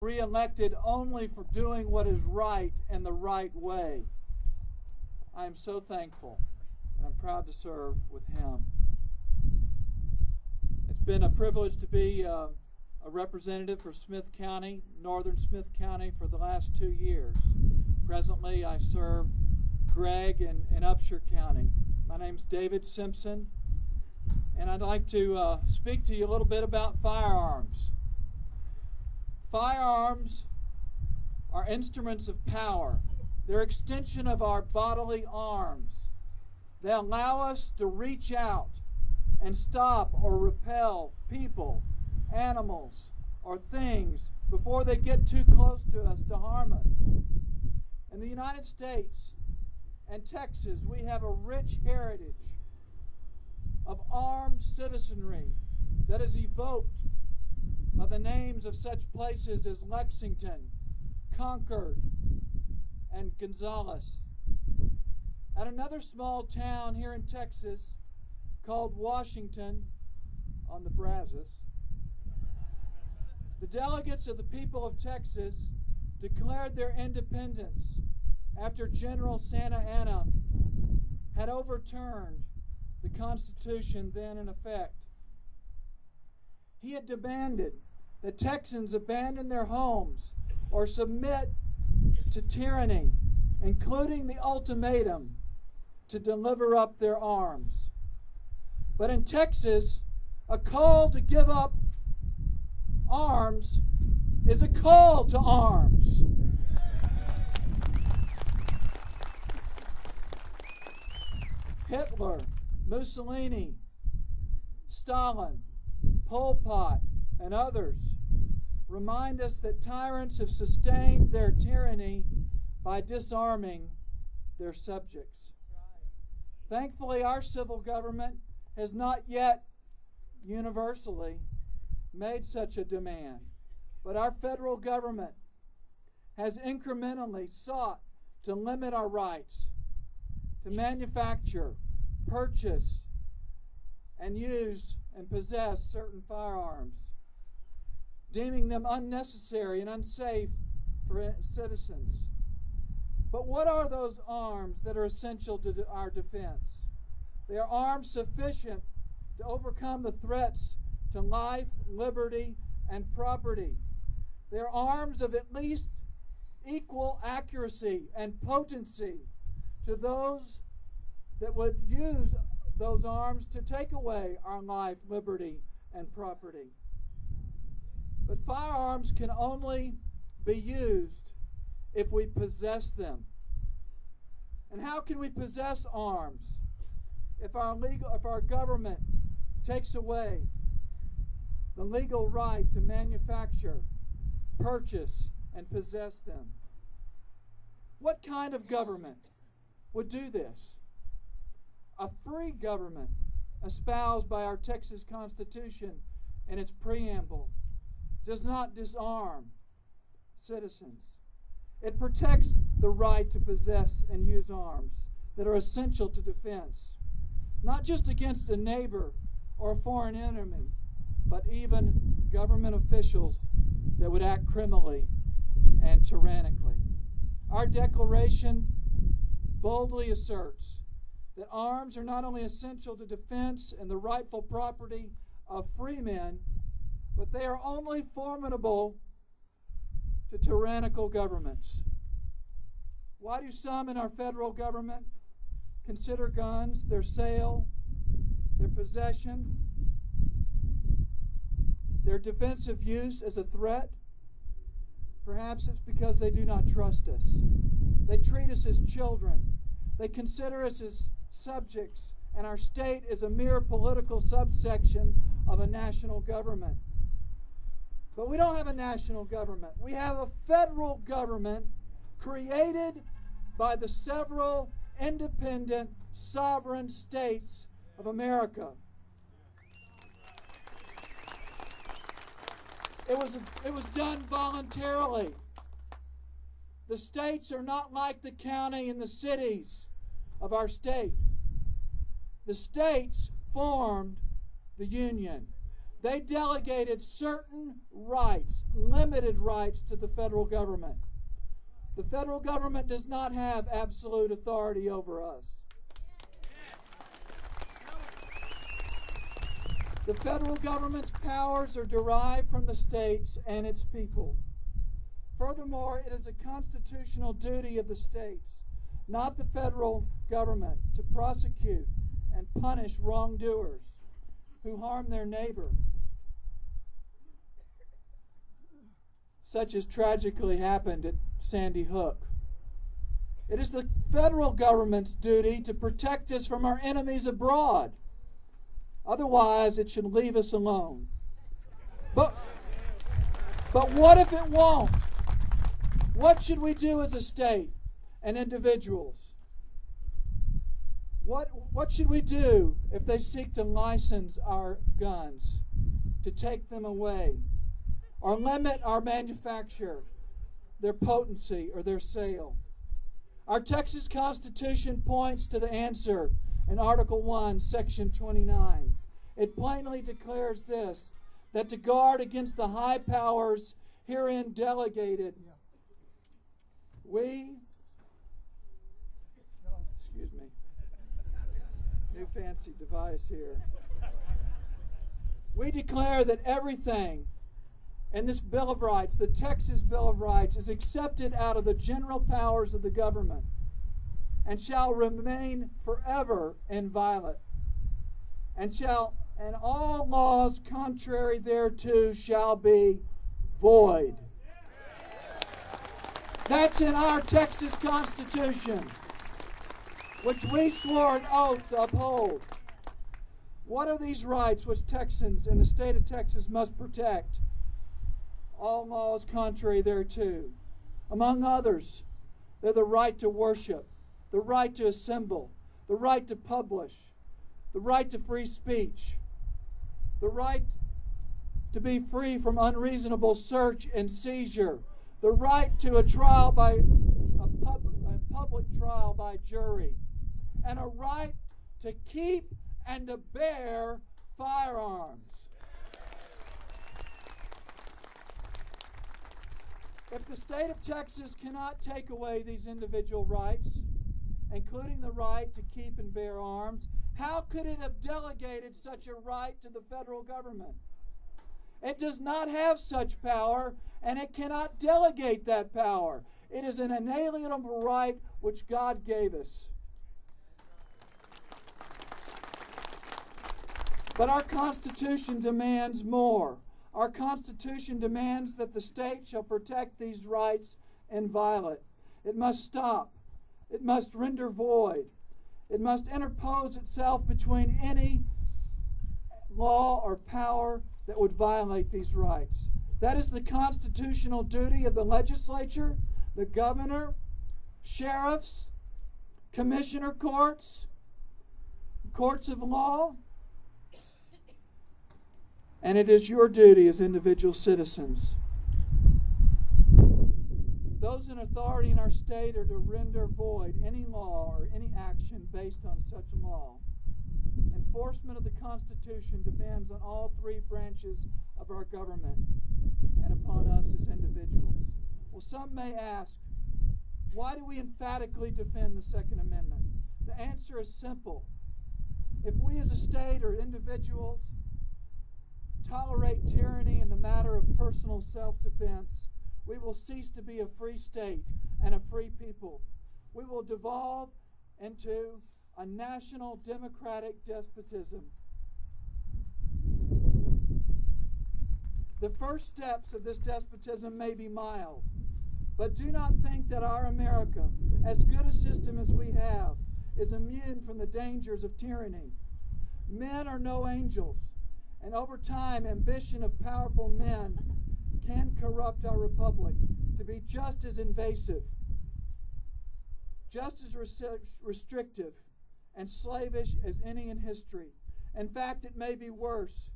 Re-elected only for doing what is right and the right way. I am so thankful, and I'm proud to serve with him. It's been a privilege to be a representative for Smith County, northern Smith County, for the last 2 years. Presently, I serve Gregg in Upshur County. My name's David Simpson, and I'd like to speak to you a little bit about firearms. Firearms are instruments of power. They're extension of our bodily arms. They allow us to reach out and stop or repel people, animals, or things before they get too close to us to harm us. In the United States and Texas, we have a rich heritage of armed citizenry that is evoked by the names of such places as Lexington, Concord, and Gonzales. At another small town here in Texas called Washington on the Brazos, the delegates of the people of Texas declared their independence after General Santa Anna had overturned the Constitution then in effect. He had demanded that Texans abandon their homes or submit to tyranny, including the ultimatum to deliver up their arms. But in Texas, a call to give up arms is a call to arms. Hitler, Mussolini, Stalin, Pol Pot, and others remind us that tyrants have sustained their tyranny by disarming their subjects. Thankfully, our civil government has not yet universally made such a demand, but our federal government has incrementally sought to limit our rights to manufacture, purchase, and use and possess certain firearms, deeming them unnecessary and unsafe for citizens. But what are those arms that are essential to our defense? They are arms sufficient to overcome the threats to life, liberty, and property. They are arms of at least equal accuracy and potency to those that would use those arms to take away our life, liberty, and property. But firearms can only be used if we possess them. And how can we possess arms if our government takes away the legal right to manufacture, purchase, and possess them? What kind of government would do this? A free government espoused by our Texas Constitution and its preamble does not disarm citizens. It protects the right to possess and use arms that are essential to defense, not just against a neighbor or a foreign enemy, but even government officials that would act criminally and tyrannically. Our declaration boldly asserts that arms are not only essential to defense and the rightful property of free men, but they are only formidable to tyrannical governments. Why do some in our federal government consider guns, their sale, their possession, their defensive use as a threat? Perhaps it's because they do not trust us. They treat us as children. They consider us as subjects, and our state is a mere political subsection of a national government. But we don't have a national government. We have a federal government created by the several independent sovereign states of America. It was done voluntarily. The states are not like the county and the cities of our state. The states formed the Union. They delegated certain rights, limited rights, to the federal government. The federal government does not have absolute authority over us. The federal government's powers are derived from the states and its people. Furthermore, it is a constitutional duty of the states, not the federal government, to prosecute and punish wrongdoers who harm their neighbor, such as tragically happened at Sandy Hook. It is the federal government's duty to protect us from our enemies abroad. Otherwise, it should leave us alone. But what if it won't? What should we do as a state and individuals? What should we do if they seek to license our guns, to take them away, or limit our manufacture, their potency, or their sale? Our Texas Constitution points to the answer in Article 1, Section 29. It plainly declares this, that to guard against the high powers herein delegated, excuse me, new fancy device here. We declare that everything in this Bill of Rights, the Texas Bill of Rights, is accepted out of the general powers of the government and shall remain forever inviolate, and all laws contrary thereto shall be void. That's in our Texas Constitution, which we swore an oath to uphold. What are these rights which Texans in the state of Texas must protect? All laws contrary thereto. Among others, they're the right to worship, the right to assemble, the right to publish, the right to free speech, the right to be free from unreasonable search and seizure, the right to a trial by a public trial by jury, and a right to keep and to bear firearms. If the state of Texas cannot take away these individual rights, including the right to keep and bear arms, how could it have delegated such a right to the federal government? It does not have such power, and it cannot delegate that power. It is an inalienable right which God gave us. But our Constitution demands more. Our Constitution demands that the state shall protect these rights inviolate. It must stop. It must render void. It must interpose itself between any law or power that would violate these rights. That is the constitutional duty of the legislature, the governor, sheriffs, commissioner courts, courts of law, and it is your duty as individual citizens. Those in authority in our state are to render void any law or any action based on such law. Enforcement of the Constitution depends on all three branches of our government and upon us as individuals. Well, some may ask, why do we emphatically defend the Second Amendment? The answer is simple. If we as a state or individuals tolerate tyranny in the matter of personal self-defense, we will cease to be a free state and a free people. We will devolve into a national democratic despotism. The first steps of this despotism may be mild, but do not think that our America, as good a system as we have, is immune from the dangers of tyranny. Men are no angels, and over time, ambition of powerful men can corrupt our republic to be just as invasive, just as restrictive and slavish as any in history. In fact, it may be worse,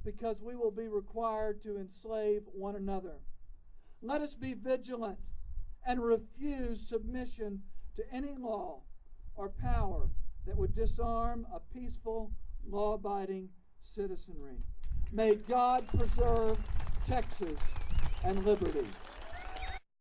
because we will be required to enslave one another. Let us be vigilant and refuse submission to any law or power that would disarm a peaceful, law-abiding citizenry. May God preserve Texas and liberty.